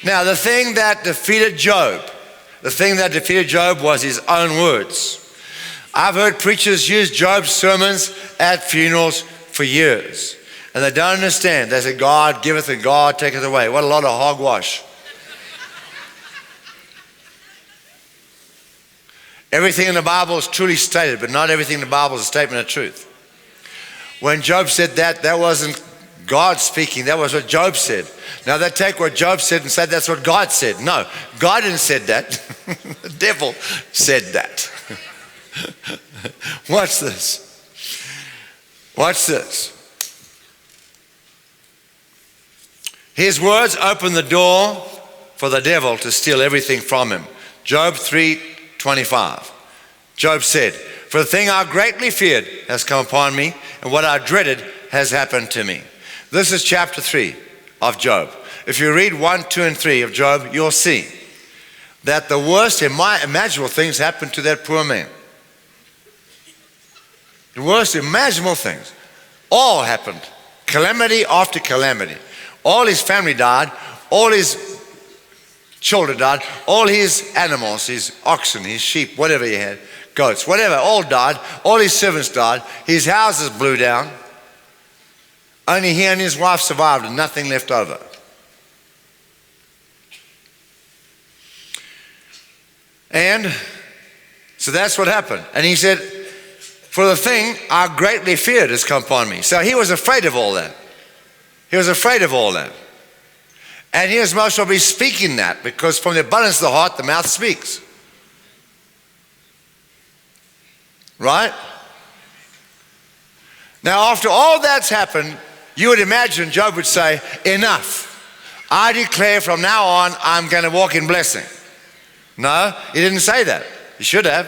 Now, the thing that defeated Job was his own words. I've heard preachers use Job's sermons at funerals for years, and they don't understand. They say, God giveth and God taketh away. What a lot of hogwash. Everything in the Bible is truly stated, but not everything in the Bible is a statement of truth. When Job said that, that wasn't God speaking. That was what Job said. Now they take what Job said and say that's what God said. No, God didn't say that. The devil said that. Watch this. Watch this. His words opened the door for the devil to steal everything from him. Job 3:25. Job said, for the thing I greatly feared has come upon me, and what I dreaded has happened to me. This is chapter 3 of Job. If you read 1, 2, and 3 of Job, you'll see that the worst imaginable things happened to that poor man. The worst imaginable things all happened. Calamity after calamity. All his family died. All his children died. All his animals, his oxen, his sheep, whatever he had, goats, whatever, all died. All his servants died. His houses blew down. Only he and his wife survived and nothing left over. And so that's what happened. And he said, for the thing I greatly feared has come upon me. So he was afraid of all that. He was afraid of all that. And he was most probably speaking that because from the abundance of the heart, the mouth speaks. Right? Now, after all that's happened, you would imagine Job would say, enough. I declare from now on, I'm going to walk in blessing. No, he didn't say that. He should have.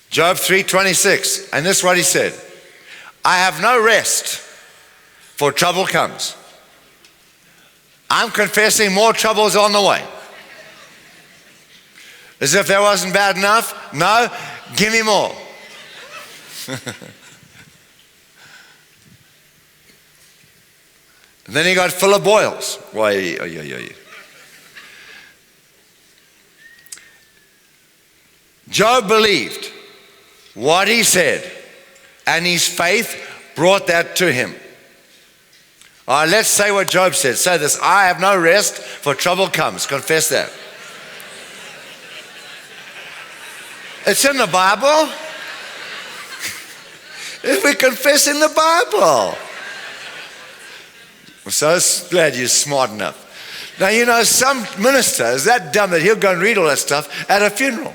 Job 3:26, and this is what he said. I have no rest, for trouble comes. I'm confessing more troubles on the way. As if that wasn't bad enough. No, give me more. And then he got full of boils. Why? Job believed what he said, and his faith brought that to him. All right, let's say what Job said. Say this, I have no rest, for trouble comes. Confess that. It's in the Bible. If we confess in the Bible. I'm so glad you're smart enough. Now, you know, some minister is that dumb that he'll go and read all that stuff at a funeral.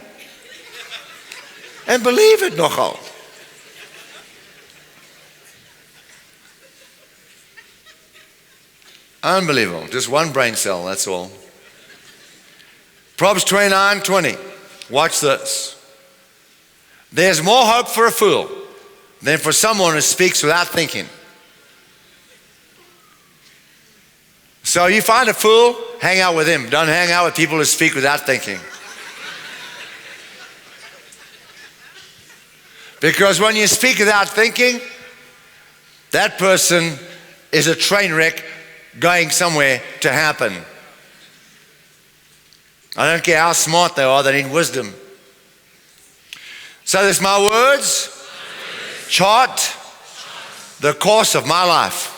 And believe it nogal. Unbelievable. Just one brain cell, that's all. Proverbs 29:20. Watch this. There's more hope for a fool than for someone who speaks without thinking. So you find a fool, hang out with him. Don't hang out with people who speak without thinking. Because when you speak without thinking, that person is a train wreck going somewhere to happen. I don't care how smart they are, they need wisdom. So there's my words chart the course of my life.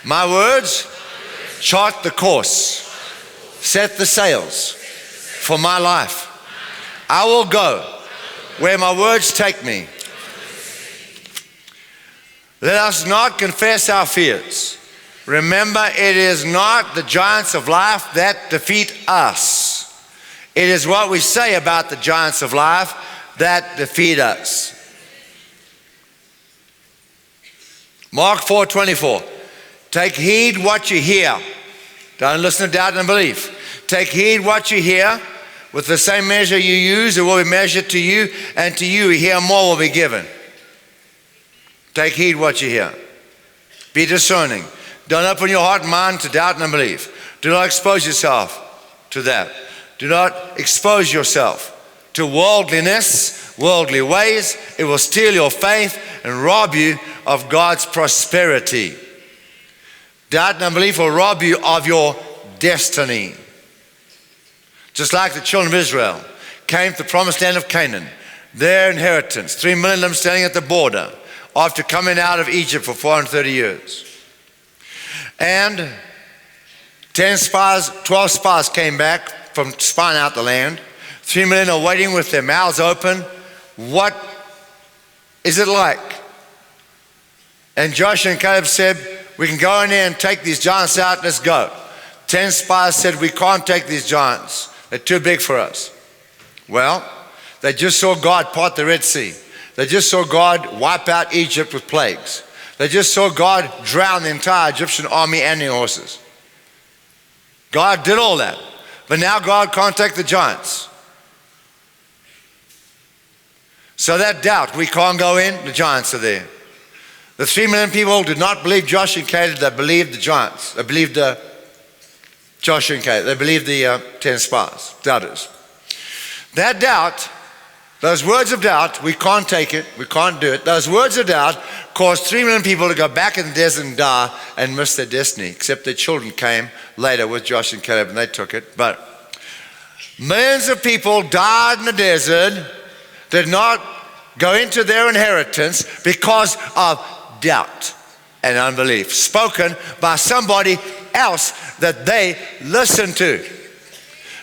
My words chart the course, set the sails for my life. I will go where my words take me. Let us not confess our fears. Remember, it is not the giants of life that defeat us. It is what we say about the giants of life that defeat us. Mark 4:24. Take heed what you hear. Don't listen to doubt and unbelief. Take heed what you hear. With the same measure you use, it will be measured to you, and to you here more will be given. Take heed what you hear. Be discerning. Don't open your heart and mind to doubt and unbelief. Do not expose yourself to that. Do not expose yourself to worldliness, worldly ways. It will steal your faith and rob you of God's prosperity. Doubt and unbelief will rob you of your destiny. Just like the children of Israel came to the promised land of Canaan, their inheritance, 3 million of them standing at the border after coming out of Egypt for 430 years. And 12 spies came back from spying out the land. 3 million are waiting with their mouths open. What is it like? And Joshua and Caleb said, we can go in there and take these giants out, let's go. 10 spies said, we can't take these giants. They're too big for us. Well, they just saw God part the Red Sea. They just saw God wipe out Egypt with plagues. They just saw God drown the entire Egyptian army and their horses. God did all that. But now God can't take the giants. So that doubt, we can't go in, the giants are there. The 3 million people did not believe Joshua and Caleb, they believed the giants. They believed Joshua and Caleb. They believed the 10 spies, doubters. That doubt, those words of doubt, we can't take it, we can't do it. Those words of doubt caused 3 million people to go back in the desert and die and miss their destiny, except their children came later with Joshua and Caleb and they took it. But millions of people died in the desert, did not go into their inheritance because of doubt and unbelief, spoken by somebody else that they listen to.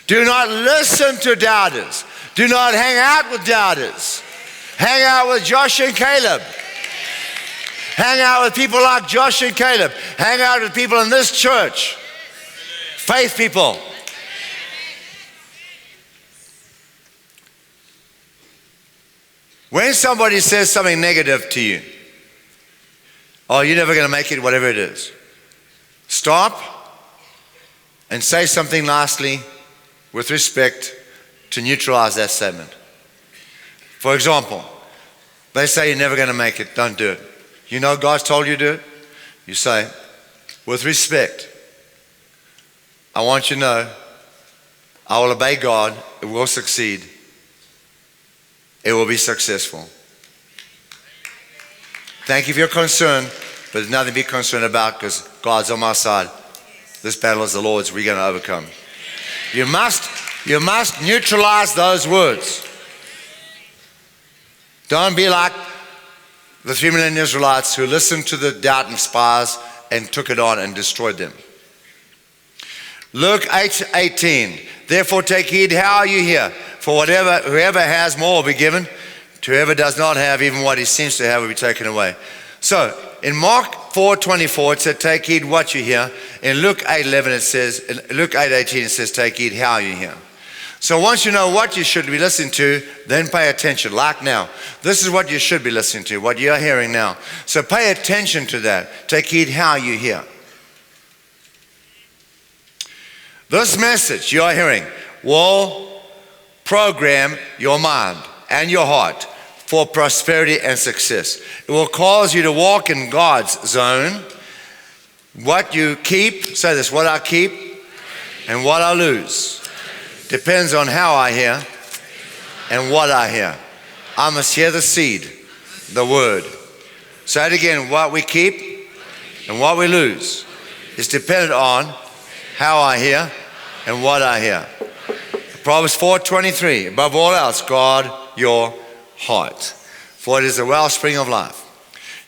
Do not listen to doubters. Do not hang out with doubters. Hang out with Joshua and Caleb. Hang out with people like Joshua and Caleb. Hang out with people in this church. Faith people. When somebody says something negative to you, oh, you're never going to make it, whatever it is, stop and say something nicely with respect to neutralize that statement. For example, they say you're never going to make it, don't do it. You know God's told you to do it? You say, with respect, I want you to know I will obey God, it will succeed, it will be successful. Thank you for your concern, but there's nothing to be concerned about because God's on my side. This battle is the Lord's, we're going to overcome. You must neutralize those words. Don't be like the 3 million Israelites who listened to the doubting spies and took it on and destroyed them. Luke 8:18. Therefore take heed how you hear, for whoever has more will be given, to whoever does not have, even what he seems to have will be taken away. So in Mark 4:24 it said take heed what you hear. In Luke 8:11 it says, in Luke 8:18 it says take heed how you hear. So once you know what you should be listening to, then pay attention. Like now, this is what you should be listening to, what you're hearing now. So pay attention to that. Take heed how you hear. This message you're hearing will program your mind and your heart for prosperity and success. It will cause you to walk in God's zone. What you keep, say this, what I keep and what I lose depends on how I hear and what I hear. I must hear the seed, the word. Say it again, what we keep and what we lose is dependent on how I hear and what I hear. Proverbs 4:23, above all else, guard your heart, for it is the wellspring of life.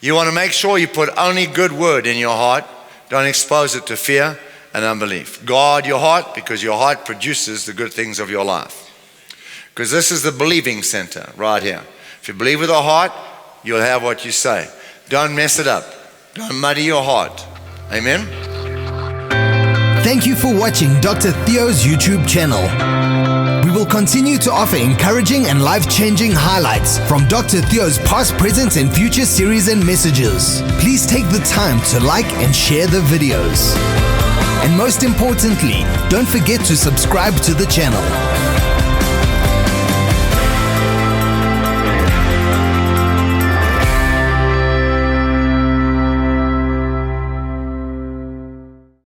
You want to make sure you put only good word in your heart. Don't expose it to fear and unbelief. Guard your heart because your heart produces the good things of your life. Because this is the believing center right here. If you believe with the heart, you'll have what you say. Don't mess it up. Don't muddy your heart. Amen. Thank you for watching Dr. Theo's YouTube channel. We will continue to offer encouraging and life-changing highlights from Dr. Theo's past, present, and future series and messages. Please take the time to like and share the videos. And most importantly, don't forget to subscribe to the channel.